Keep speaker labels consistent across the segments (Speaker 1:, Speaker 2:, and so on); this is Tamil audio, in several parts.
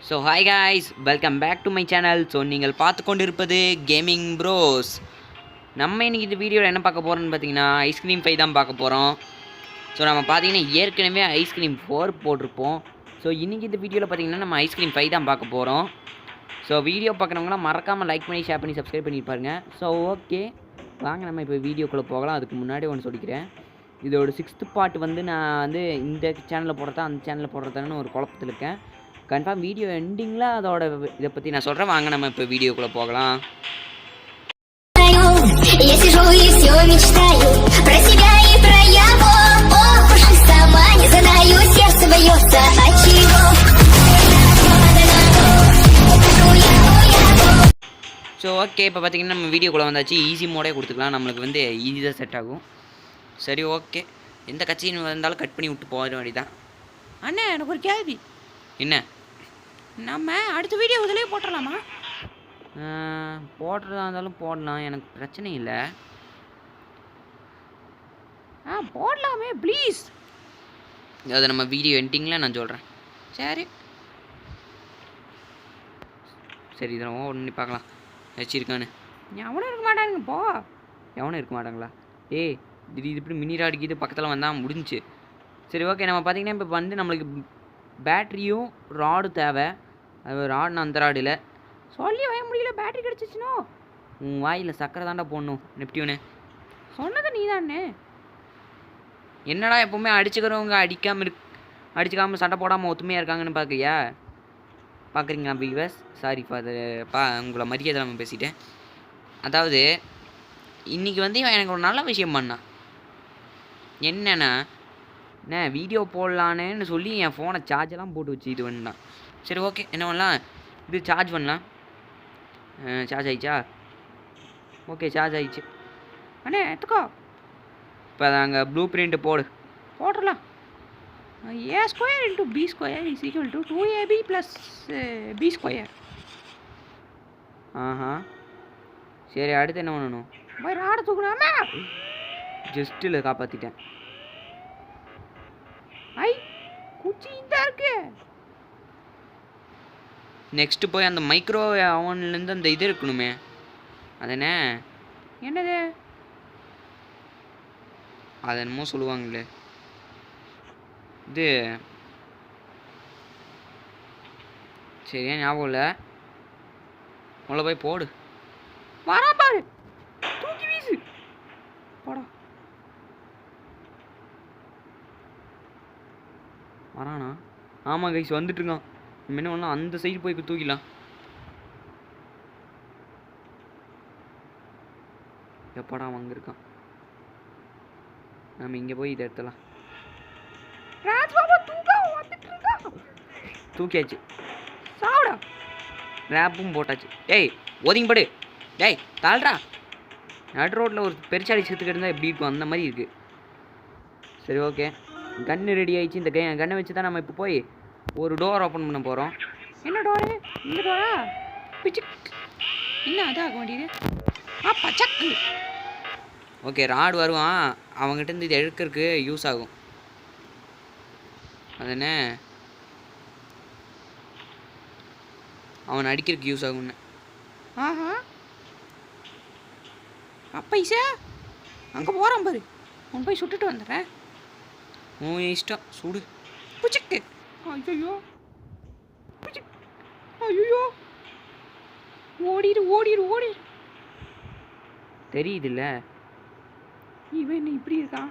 Speaker 1: So hi guys, welcome back to my channel. So நீங்கள் பார்த்து கொண்டு இருப்பது கேமிங் ப்ரோஸ். நம்ம இன்றைக்கி இந்த வீடியோவில் என்ன பார்க்க போகிறோம்னு பார்த்தீங்கன்னா ஐஸ்கிரீம் 5 தான் பார்க்க போகிறோம். ஸோ நம்ம பார்த்தீங்கன்னா ஏற்கனவே ஐஸ்கிரீம் 4 போட்டிருப்போம். ஸோ இன்றைக்கி இந்த வீடியோவில் பார்த்தீங்கன்னா நம்ம ஐஸ்கிரீம் 5 தான் பார்க்க போகிறோம். ஸோ வீடியோ பார்க்குறவங்களாம் மறக்காமல் லைக் பண்ணி ஷேர் பண்ணி சப்ஸ்கிரைப் பண்ணியிருப்பாருங்க. ஸோ ஓகே, வாங்க நம்ம இப்போ வீடியோக்குள்ளே போகலாம். அதுக்கு முன்னாடி ஒன்று சொல்லிக்கிறேன், இதோட 6th பார்ட் நான் இந்த சேனலில் போடுறதா அந்த சேனலில் போடுறதான்னு ஒரு குழப்பத்தில் இருக்கேன். கன்ஃபார்ம் வீடியோ எண்டிங்கில் அதோட இதை பற்றி நான் சொல்கிறேன். வாங்க நம்ம இப்போ வீடியோக்குள்ளே போகலாம். ஸோ ஓகே, இப்போ பார்த்தீங்கன்னா நம்ம வீடியோக்குள்ளே வந்தாச்சு. ஈஸி மோடே கொடுத்துக்கலாம், நம்மளுக்கு ஈஸி தான் செட் ஆகும். சரி ஓகே, எந்த கட்சின்னு வந்தாலும் கட் பண்ணி விட்டு போகிற மாதிரி தான். அண்ணே, எனக்கு ஒரு கேள்வி. என்ன? நம்ம அடுத்த வீடியோ இதிலே போட்டுடலாமா? போடுறதா இருந்தாலும் போடலாம், எனக்கு பிரச்சனை இல்லை. போடலாமே ப்ளீஸ். அதை நம்ம வீடியோ எண்டிங்கில் நான் சொல்கிறேன். சரி சரி, இதெல்லாம் ஒன்று பார்க்கலாம் வச்சிருக்கானு. எவனும் இருக்க மாட்டானுங்க, போ. எவனும் இருக்க மாட்டாங்களா? ஏய், திடீர் இப்படி மினி ராடிக்கிது பக்கத்தில் வந்தால் முடிஞ்சு. சரி ஓகே, நம்ம பார்த்திங்கன்னா இப்போ நம்மளுக்கு பேட்ரியும் ராடு தேவை. அது ராடுனா அந்த ராடு இல்லை, சொல்லி வர முடியல. பேட்ரி கிடச்சிச்சுனோ உன் வாயில் சக்கரை தாண்டா போடணும். நெப்டியூனு சொன்னது நீ தானே. என்னடா எப்போவுமே அடிச்சுக்கிறவங்க அடிச்சுக்காமல் சண்டை போடாமல் ஒத்துமையாக இருக்காங்கன்னு பார்க்குறீங்களா வியூவர்ஸ்? சாரி ஃபாதர், உங்களை மரியாதை நம்ம பேசிட்டேன். அதாவது இன்றைக்கி இவன் எனக்கு ஒரு நல்ல விஷயம் பண்ணான். என்னென்னா, வீடியோ போடலான்னு சொல்லி என் ஃபோனை சார்ஜெல்லாம் போட்டு வச்சு இது பண்ணான். சரி ஓகே, என்ன பண்ணலாம், இது சார்ஜ் பண்ணலாம். சார்ஜ் ஆயிடுச்சா? ஓகே, சார்ஜ் ஆயிடுச்சு. அண்ணே எடுத்துக்கோ. இப்போ அங்கே ப்ளூ பிரிண்ட் போட்டுடலாம். A² × B² = 2AB + B². ஆஹா, சரி, அடுத்து என்ன பண்ணணும்? ராடை தூக்கணுமா? ஜஸ்ட்டில் காப்பாற்றிட்டேன். குச்சி இந்த இருக்கு. நெக்ஸ்ட்டு போய் அந்த மைக்ரோ அவன்லேருந்து அந்த இது இருக்கணுமே, அதனே என்னது, அது என்னமோ சொல்லுவாங்களே, இது சரியா ஞாபகம் இல்லை. உள்ள போய் போடு. வரா பாரு, தூக்கி வீசு, போடா. வரானா? ஆமாம் கைஸ், வந்துட்டுருக்கான். நம்ம என்ன பண்ணலாம், அந்த சைடு போய் தூக்கிடலாம். எப்படா அங்கே இருக்கான்? நம்ம இங்கே போய் இதை எடுத்துலாம். தூக்கியாச்சு, சாப்பிடா. ரேப்பும் போட்டாச்சு. ஏய், ஒதுங்கிப்படு. டேய் தாழ்றா. நடு ரோட்டில் ஒரு பெருச்சாடி செத்துக்கிட்டு இருந்தால் எப்படி இருக்கும், அந்த மாதிரி இருக்குது. சரி ஓகே, கன்று ரெடி ஆகிடுச்சு. இந்த கன்னை வச்சு தான் நம்ம இப்போ போய் ஒரு டோர் ஓப்பன் பண்ண போகிறோம். என்ன டோரு? இந்த டோரா? பிச்சுக். என்ன அதாக வேண்டியது? பச்சக்கு. ஓகே, ராடு வருவான், அவங்ககிட்ட இது எடுக்கிறதுக்கு யூஸ் ஆகும். அதென்ன, அவன் அடிக்கிறதுக்கு யூஸ் ஆகும்னு. ஆஹா, அப்போ ஈஸா அங்கே போகிறான் பாரு. அவன் போய் சுட்டுட்டு வந்துடுறேன். உன் இஷ்டம், சுடு. புச்சக்கு. ஐயோ, ஐயோ, ஓடிடு. தெரியுதுல்ல, இவன் என்ன இப்படி இருக்கான்,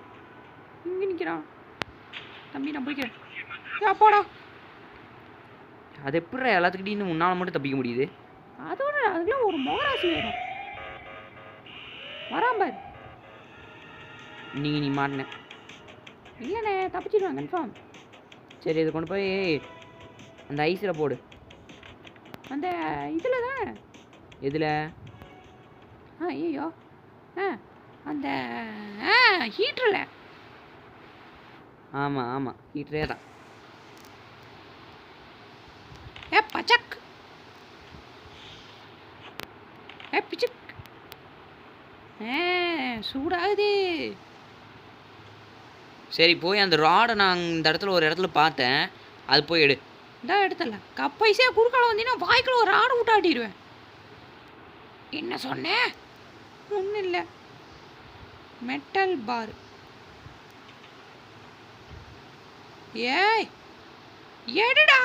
Speaker 1: இங்கே நிற்கிறான். தம்பி, நான் போய்க்கிறேன். போடா. அது எப்படி எல்லாத்துக்கிட்டையும் உன்னால் மட்டும் தப்பிக்க முடியுது? அதோட அதுக்கெல்லாம் ஒரு மோராசி வேணும். வராம்பார். நீ மாட்டின இல்லைண்ணே, தப்பிச்சிடுவேன் கன்ஃபார்ம். சரி, இதை கொண்டு போய் அந்த ஐஸில் போடு. அந்த இதில் தானே? எதில்? ஐயோ, அந்த ஹீட்டரில். ஆமாம், ஹீட்டரே தான். பச்சக். பிச்சுக். சூடாகுது. சரி, போய் அந்த ராடை நான் இந்த இடத்துல ஒரு இடத்துல பார்த்தேன், அது போய் எடு. இதான் எடுத்தல கப்பைசே குறுக்கால வந்தீங்கன்னா வாய்க்குள்ள ஒரு ஆடு விட்டாட்டிடுவேன். என்ன சொன்னேன்? ஒன்றும் இல்லை. மெட்டல் பார். ஏய் எடுடா.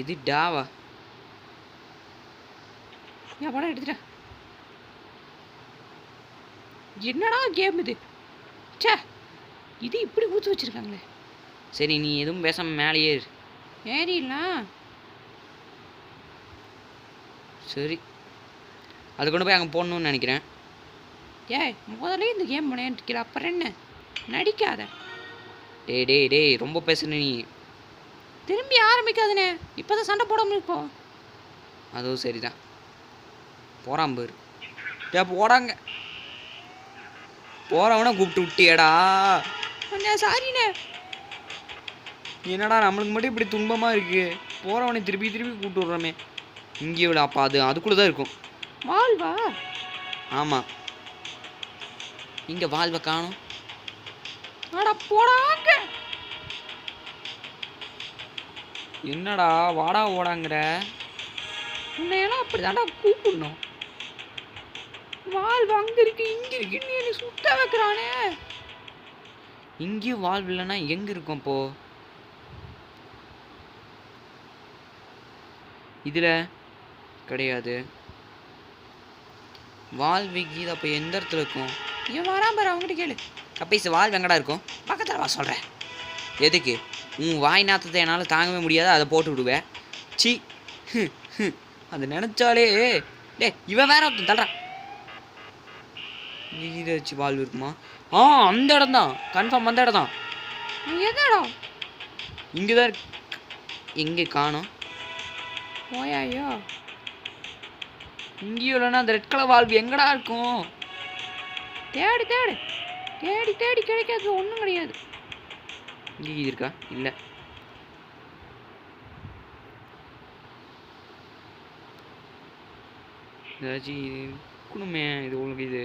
Speaker 1: இது டாவா? என் படம் எடுத்துட்டேன். என்னடா கேம் இது? சே, இது இப்படி ஊற்றி வச்சிருக்காங்களே. சரி, நீ எதுவும் பேசாம மேலே ஏறு. ஏறிடலாம். சரி, அது கொண்டு போய் அங்கே போடணும்னு நினைக்கிறேன். ஏய், முதல்ல இந்த கேம் விளையாண்டுக்கிற, அப்புறம் என்ன நடிக்காத. டேய் டேய் டேய், ரொம்ப பேசுன நீ. திரும்பி ஆரம்பிக்காதுனே, இப்போதான் சண்டை போடாமல் இருக்கோம். அதுவும் சரிதான். போகிறான் பேர். டே போடாங்க. போகிறவனா கூப்பிட்டு விட்டியடா. சாரிண்ணே. என்னடா நம்மளுக்கு மட்டும் இப்படி துன்பமாக இருக்குது. போகிறவனை திருப்பி திருப்பி கூப்பிட்டு விட்றோமே. இங்கே விட அப்பா அதுக்குள்ளே தான் இருக்கும். வாழ்வா? ஆமாம். இங்கே வாழ்வை காணும். அடா போடாங்க. என்னடா வாடா ஓடாங்கிற? உன்னையெல்லாம் அப்படி தாண்டா கூப்பிடணும். வாழ்வு அங்கே இருக்கு இங்கே இருக்குன்னு என்னை சுத்த வைக்கிறானே. இங்கேயும் வாழ்வு இல்லைன்னா எங்கே இருக்கும் அப்போ? இதில் கிடையாது. வாழ்வு கீதா அப்போ எந்த இடத்துல இருக்கும்? இவன் வரான் பாரு, அவங்ககிட்ட கேளு. கப்பைஸ் வாழ்வு எங்கடா இருக்கும்? பக்கத்தில் வா சொல்கிறேன். எதுக்கு? உன் வாய் நாத்தத்தை என்னால் தாங்கவே முடியாது, அதை போட்டு விடுவேன். சி, அது நினச்சாலே. டே இவன் வேற ஒருத்தன் தள்ளுறான். இதை வச்சு வாழ்வு இருக்குமா? அந்த இடம் தான் கன்ஃபார்ம். அந்த இடம் தான். எந்த இடம்? இங்கே தான். எங்கே காணோம்? ஓயாயோ, இங்கேயும் இல்லைன்னா அந்த ரெட் கலர் வால்வு எங்கடா இருக்கும்? தேடி தேடி தேடி தேடி கிடைக்காது. ஒன்றும் கிடையாது. இங்கே இருக்கா? இல்லை. ஏதாச்சும் இருக்கணுமே. இது உங்களுக்கு இது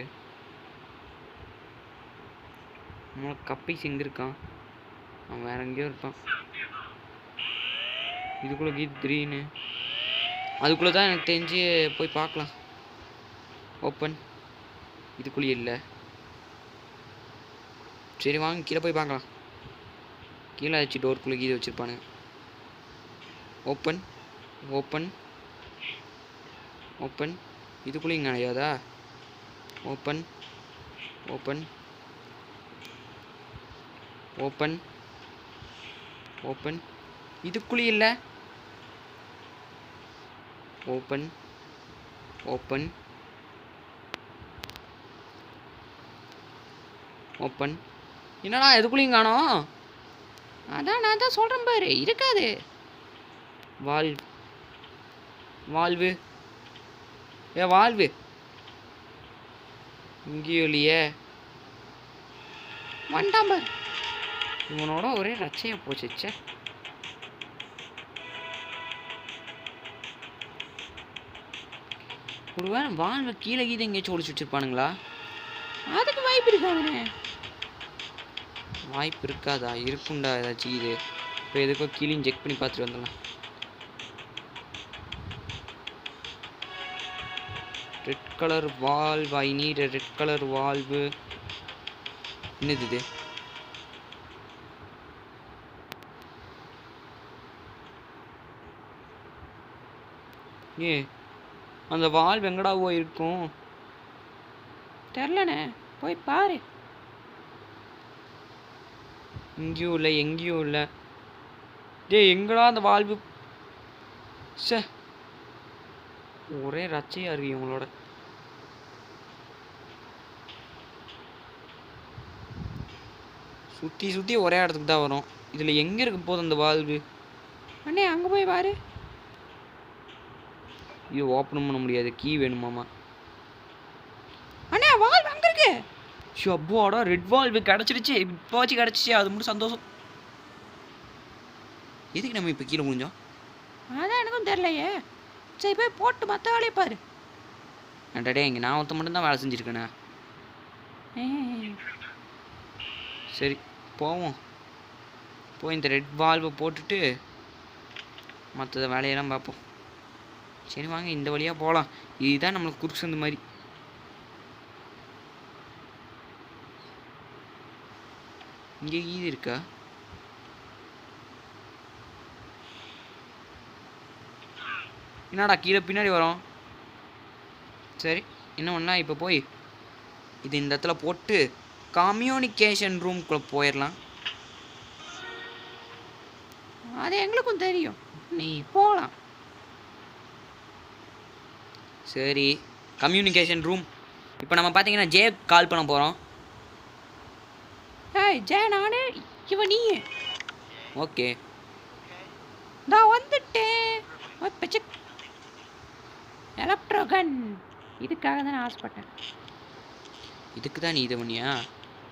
Speaker 1: நம்மளுக்கு கப்பைஸ் எங்கே இருக்கான்? அவன் வேற எங்கேயோ இருப்பான். இதுக்குள்ளே கீத் திடீர்னு அதுக்குள்ளே தான் எனக்கு தெரிஞ்சு போய் பார்க்கலாம். ஓப்பன். இதுக்குள்ளேயே இல்லை. சரி வாங்க கீழே போய் பார்க்கலாம். கீழே வச்சு டோருக்குள்ளே கீதை வச்சுருப்பானுங்க. Open open open. இதுக்குள்ளேயும் கிடையாதா? Open open open open. இதுக்குள்ளேயும் இல்லை. Open open open. என்னடா எதுக்குள்ளேயும் காணோம்? அதான் நான் தான் சொல்கிறேன் பாரு, இருக்காது. வாழ்வு வாழ்வு இங்கேயும் இல்லையே. வண்டாம் பாரு. இவனோட ஒரே ரச்சையா போச்சுச்சே. ஒருவேளை வாழ்வை கீழே கீழே எங்கேயாச்சும் ஒழிச்சு வச்சிருப்பானுங்களா? அதுக்கு வாய்ப்பு இருக்காதுண்ணே. வாய்ப்பு இருக்காதா? இருக்குண்டா ஏதாச்சும். இது இப்போ எதுக்கோ கீழே செக் பண்ணி பார்த்துட்டு வந்துடலாம். Red colour valve. I need red colour valve. என்னது இது? ஏ அந்த வால்வ் எங்கடா போயிருக்கும்? தெரிலண்ணே, போய் பாரு. இங்கேயும் இல்லை எங்கேயும் இல்லை. டே எங்கடா அந்த வால்வு? சே, ஒரே ரச்சையாக இருக்கு இவங்களோட. சுற்றி சுற்றி ஒரே இடத்துக்கு தான் வரும். இதில் எங்கே இருக்க போதும் அந்த வால்வு? அண்ணே அங்கே போய் பாரு. இது ஓப்பன் பண்ண முடியாது, கீ வேணுமாமா. அண்ணே வால்வு அங்கே இருக்கு. ஷப்பாடா, ரெட் வால்வு கிடச்சிருச்சு. இப்போ வச்சு கிடச்சிச்சு, அது மட்டும் சந்தோஷம். எதுக்கு நம்ம இப்போ கீழே முடிஞ்சோம்? அதான் எனக்கும் தெரிலையே. சரி போய் போட்டு மற்ற வேலையை பாரு. டே இங்கே நான் ஒருத்த மட்டும்தான் வேலை செஞ்சுருக்கேண்ணே. சரி போவோம். போய் இந்த ரெட் வால்வை போட்டுட்டு மற்ற வேலையெல்லாம் பார்ப்போம். சரி வாங்க இந்த வழியாக போகலாம். இதுதான் நம்மளுக்கு குறுக்கு சந்து மாதிரி. இங்கே ஈது இருக்கா? என்னடா கீழே பின்னாடி வரோம். சரி என்ன ஒன்றா இப்போ போய் இது இந்த இடத்துல போட்டு கம்யூனிகேஷன் ரூம்குள்ளே போயிடலாம். அது எங்களுக்கும் தெரியும், நீ போகலாம். சரி கம்யூனிகேஷன் ரூம். இப்போ நம்ம பார்த்தீங்கன்னா ஜே கால் பண்ண போகிறோம். ஏய் ஜே நானே, இவன் நீ. ஓகே நான் வந்துட்டேன். எலக்ட்ரோகன் இதுக்காக தான் நான் ஆசைப்பட்டேன். இதுக்கு தான் நீ இதை பண்ணியா?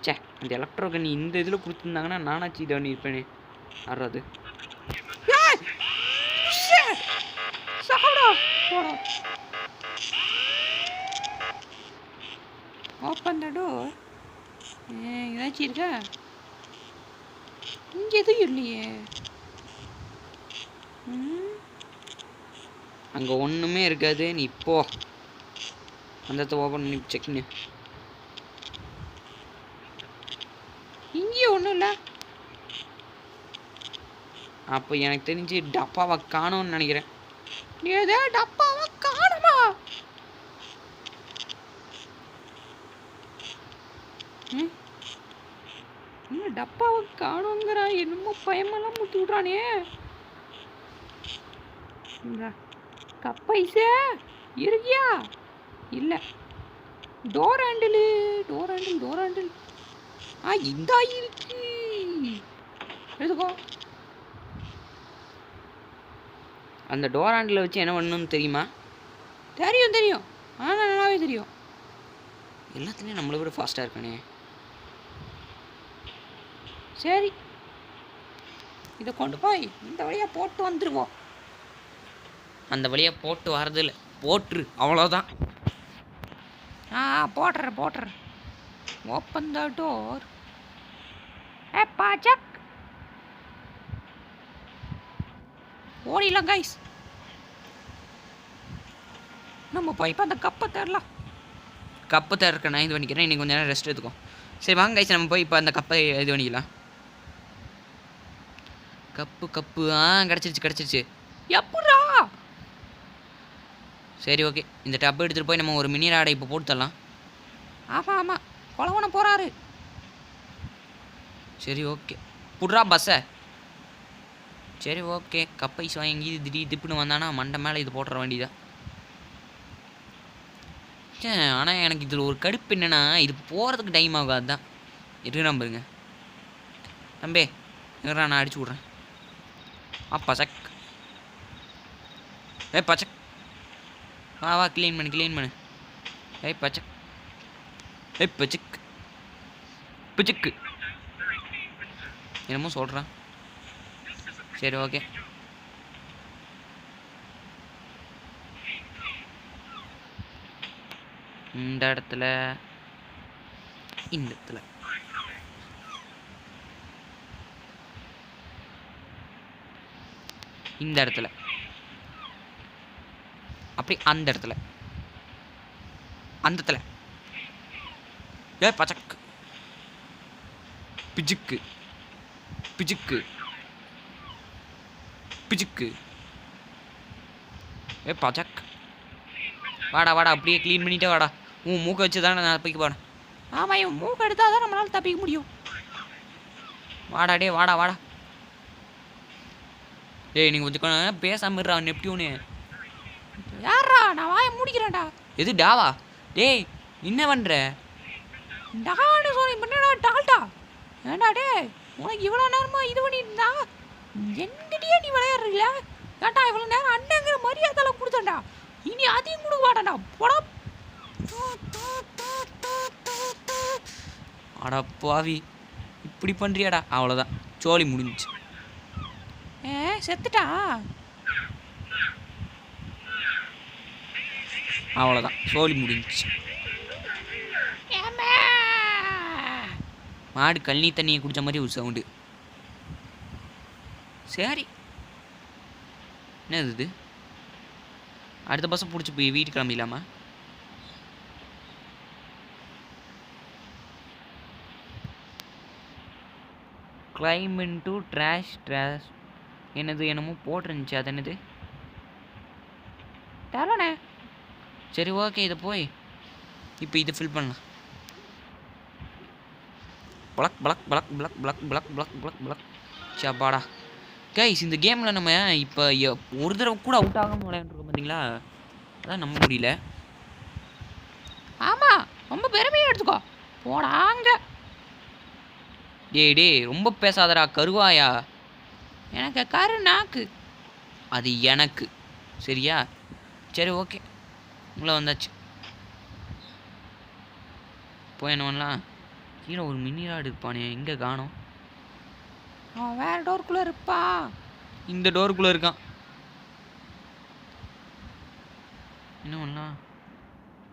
Speaker 1: சே அந்த எலக்ட்ரோகன் இந்த இதில் கொடுத்துருந்தாங்கன்னா நானாச்சு இதை பண்ணியிருப்பேனே. ஆடுறது ஓப்பன் த டோர். ஏதாச்சும் இருக்கா? இங்கே எதுவும் இல்லையே. அங்கே ஒன்றுமே இருக்காது. நீ இப்போ அந்த இடத்த ஓப்பன் பண்ணி செக்னு. இங்கேயும் ஒன்றும் இல்லை. அப்போ எனக்கு தெரிஞ்சு டப்பாவை காணும்னு நினைக்கிறேன். ஏதோ டப்பாவை காணுமா? டப்பாவை காணுங்கிறா. என்னமோ பயமெல்லாம் முட்டி விட்றானே. கப்பைசே இருக்கியா? இல்லை. Door handle. இந்த இருக்கு. எடுத்துக்கோ. அந்த டோர் ஹேண்டில் வச்சு என்ன பண்ணணும்னு தெரியுமா? தெரியும். ஆனால் நல்லாவே தெரியும். எல்லாத்துலேயும் நம்மளை விட ஃபாஸ்ட்டாக இருக்கானே. சரி இதை கொண்டு போய் இந்த வழியாக போட்டு வந்துடுவோம். அந்த வழியாக போட்டு வரதில்லை, போட்டுரு அவ்வளோதான். போட்டுறேன். Open the door. பாச்சக் ஓடிடலாம் கைஸ். நம்ம போய் இப்போ அந்த கப்பை தேடலாம். கப்பை தேடுறக்க நான் இது பண்ணிக்கிறேன். இன்னைக்கு கொஞ்சம் நேரம் ரெஸ்ட் எடுத்துக்கோ. சரி வாங்க கைஸ் நம்ம போய் இப்போ அந்த கப்பை இது பண்ணிக்கலாம். கப்பு கிடச்சிருச்சு. எப்படா? சரி ஓகே இந்த டப்பு எடுத்துகிட்டு போய் நம்ம ஒரு மினி ராடை இப்போ போட்டு தரலாம். ஆமாம் கொலவன போகிறாரு. சரி ஓகே புட்றா பஸ்ஸை. சரி ஓகே கப்பைஸ் வாங்கி திடீர்னு வந்தானா மண்டை மேலே இது போட்டுற வேண்டியதான். ஆனால் எனக்கு இதில் ஒரு கடுப்பு என்னென்னா இது போகிறதுக்கு டைம் ஆகாது தான். இருக்கு நம்பருங்க தம்பே நான் அடிச்சு விட்றேன். பச்சக் பச்சக் வா க்ளீன் பண்ணு. பச்சக் பச்சக்கு என்னமோ சொல்கிறான். சரி ஓகே இந்த இடத்துல அப்படி அந்த இடத்துல பச்சக்கு பிஜுக்கு பச்சக் வாடா அப்படியே க்ளீன் பண்ணிட்டே வாடா. உன் மூக்கை வச்சு தானே நான் தப்பிக்க போகிறேன். ஆமாம் இவன் மூக்கை எடுத்தால் தான் நம்மளால் தப்பிக்க முடியும். வாடா டேய் நீங்கள் கொஞ்சம் பேசாமல் இருறா நெப்டியூனு. யாரா? நான் வாயை முடிக்கிறேன்டா. எது டாவா? டேய் என்ன பண்ணுற? டான்னு சொல்லி பண்ணடா டால்டா. ஏண்டா டே உனக்கு இவ்வளோ நேரமா இது பண்ணியிருந்தா எங்கிட்டயே நீ விளையாடுறீங்கள? ஏண்டா இவ்வளோ நேரம் அண்ணங்கிற மரியாதைலாம் கொடுத்தேன்டா. இனி அதையும் கொடுக்க மாட்டேன்டா. போடா. அடா பாவி இப்படி பண்ணுறியாடா. அவ்வளோதான் சோழி முடிஞ்சிச்சு. செத்துட்டா. அவ்வளோதான் சோழி முடிஞ்சிச்சு. மாடு கழனி தண்ணியை குடித்த மாதிரி ஒரு சவுண்டு. சரி என்னது இது? அடுத்த பஸ்ஸை பிடிச்சி போய் வீட்டுக்கு கிளம்பிடலாமா? கிளைம் இன்டு ட்ராஷ் என்னது என்னமோ போட்டிருந்துச்சு, அது என்னது தரலண்ணே. சரி ஓகே, இதை போய் இப்போ இது ஃபில் பண்ணலாம். Plug plug plug plug plug plug plug plug plug சாப்பாடா. கைஸ் இந்த கேமில் நம்ம இப்போ ஒரு தடவை கூட அவுட் ஆகாமல் விளையாண்டுருக்கோம் பார்த்தீங்களா? அதான் நம்ப முடியல. ஆமாம், ரொம்ப பெருமையாக எடுத்துக்கோ போடாங்க. டே ரொம்ப பேசாதடா கருவாயா. எனக்கு கரு நாக்கு, அது எனக்கு சரியா? சரி ஓகே, உங்களை வந்தாச்சு. போய் என்ன பண்ணலாம்? கீழே ஒரு மினி ராடு இருப்பானே, எங்கே காணோம்? அவன் வேறு டோருக்குள்ளே இருப்பா. இந்த டோருக்குள்ளே இருக்கான். என்ன பண்ணலாம்?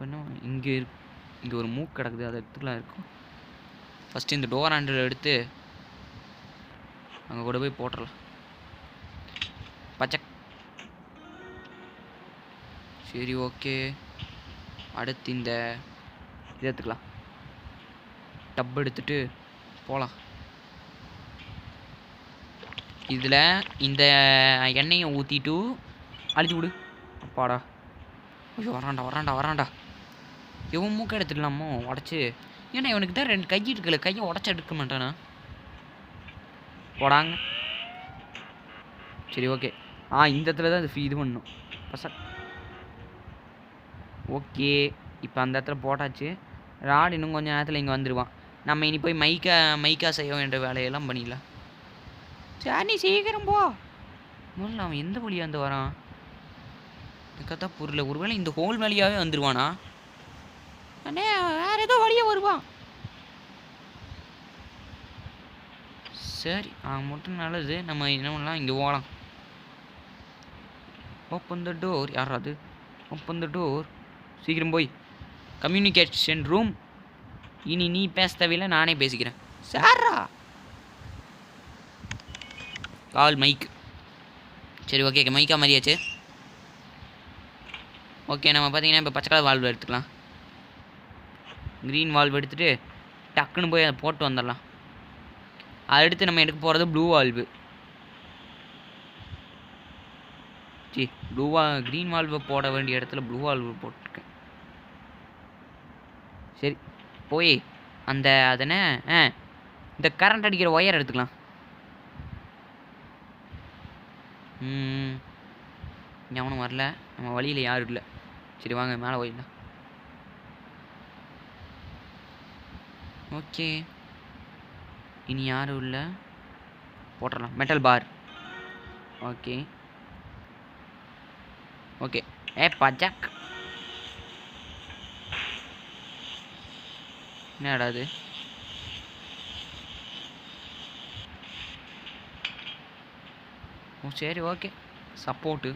Speaker 1: என்ன இங்கே ஒரு மூக்கு கிடக்குது, அதை எடுத்துக்கலாம் இருக்கும். ஃபஸ்ட்டு இந்த டோர் ஹேண்டில் எடுத்து அங்கே கூட போய் போட்டுடலாம். பச்சக். சரி ஓகே, அடுத்து இந்த இதை எடுத்துக்கலாம். டப் எடுத்துட்டு போகலாம். இதில் இந்த எண்ணெயை ஊற்றிட்டு அழிச்சு விடு. அப்பாடா, ஐயோ வராண்டா. எவன் மூக்கை எடுத்துக்கலாமோ உடச்சி? ஏன்னா இவனுக்கு தான் 2 கை இருக்குல்ல, கையை உடச்சி எடுக்க மாட்டானா? போடாங்க. சரி ஓகே, இந்த இடத்துல தான் இது பண்ணணும் பசக். ஓகே, இப்போ அந்த இடத்துல போட்டாச்சு. ராடு இன்னும் கொஞ்சம் நேரத்தில் இங்கே வந்துடுவான். நம்ம இனி போய் மைக்கா செய்ய வேண்டிய வேலையெல்லாம் பண்ணிடலாம். சரி நீ சீக்கிரம் போ. முதல்ல அவன் எந்த வழியாக வந்து வரான் எனக்கு தான் புரியல. ஒருவேளை இந்த ஹோல் வழியாகவே வந்துடுவானா? அண்ணே வேறு ஏதோ வழியாக வருவான். சரி அவன் மட்டும் நல்லது. நம்ம என்ன பண்ணலாம், இங்கே போகலாம். Open the door. யாரா அது? Open the door. சீக்கிரம் போய் கம்யூனிகேஷன் ரூம். இனி நீ பேச தேவையில்லை, நானே பேசிக்கிறேன். சாரா கால் மைக். சரி ஓகே, மைக்கா மாதிரியாச்சு. ஓகே, நம்ம பார்த்தீங்கன்னா இப்போ பச்சை கலர் வால்வு எடுத்துக்கலாம். க்ரீன் வால்வு எடுத்துகிட்டு டக்குன்னு போய் அதை போட்டு வந்துடலாம். அடுத்து நம்ம எடுக்க போகிறது ப்ளூ வால்வு. க்ரீன் வால்வு போட வேண்டிய இடத்துல ப்ளூ வால்வு போட்டிருக்கேன். சரி போய் அதனை இந்த கரண்ட் அடிக்கிற ஒயர் எடுத்துக்கலாம். எவனும் வரல, நம்ம வழியில் யாரும் இல்லை. சரி வாங்க மேலே போயிடலாம். ஓகே, இனி யாரும் இல்லை, போட்டுடலாம். Metal bar. Okay okay. பஜாக் என்னடா அது? சரி ஓகே, சப்போர்ட்டு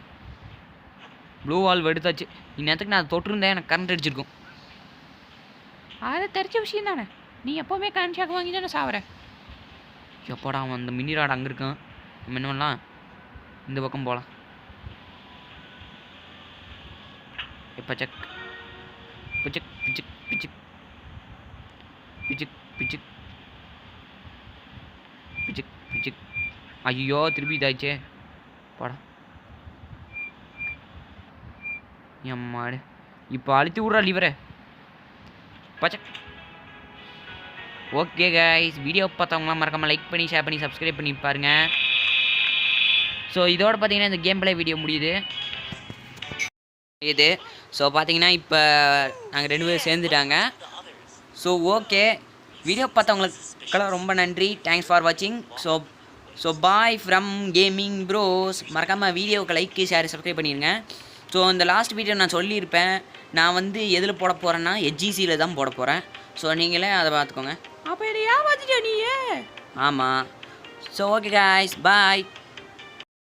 Speaker 1: ப்ளூ வால்வ் எடுத்தாச்சு. இந்நேரத்துக்கு நான் அதை தொட்டிருந்தேன், எனக்கு கரண்ட் அடிச்சிருக்கும். அதை தெரிஞ்ச விஷயம் தானே, நீ எப்போவுமே கரண்ட் ஷாக் வாங்கி தானே சாவற. எப்போடா அவன் அந்த மினி ராட் அங்கே இருக்கான். நம்ம என்ன பண்ணலாம், இந்த பக்கம் போகலாம். பச்சக் பிச்சுக் பிச்சுக் பிச்சுக் பிச்சுக் பிச்சுக் பிச்சுக் பிச்சுக். ஐயோ திருப்பி இதாச்சே, போடா எம்மாடு. இப்போ அழுத்தி விட்றா லிவரை. பச்சக். ஓகே கைஸ், வீடியோ பார்த்தவங்களாம் மறக்காமல் லைக் பண்ணி ஷேர் பண்ணி சப்ஸ்கிரைப் பண்ணி பாருங்கள். ஸோ இதோட பார்த்தீங்கன்னா இந்த கேம் பிளே வீடியோ முடியுது. ஸோ பார்த்தீங்கன்னா இப்போ நாங்கள் 2 பேரும் சேர்ந்துட்டாங்க. ஸோ ஓகே, வீடியோ பார்த்தவங்களுக்கெல்லாம் ரொம்ப நன்றி. தேங்க்ஸ் ஃபார் வாட்சிங். So bye from gaming bros. மறக்காமல் வீடியோவுக்கு லைக் ஷேர் சப்ஸ்கிரைப் பண்ணிடுங்க. ஸோ இந்த லாஸ்ட் வீடியோ நான் சொல்லியிருப்பேன், நான் எதில் போட போகிறேன்னா HGCயில் தான் போட போகிறேன். ஸோ நீங்களே அதை பார்த்துக்கோங்க. அப்போ இதை ஏமாத்திட்டே நீயே. ஆமாம். ஸோ ஓகே காய்ஸ், பாய்.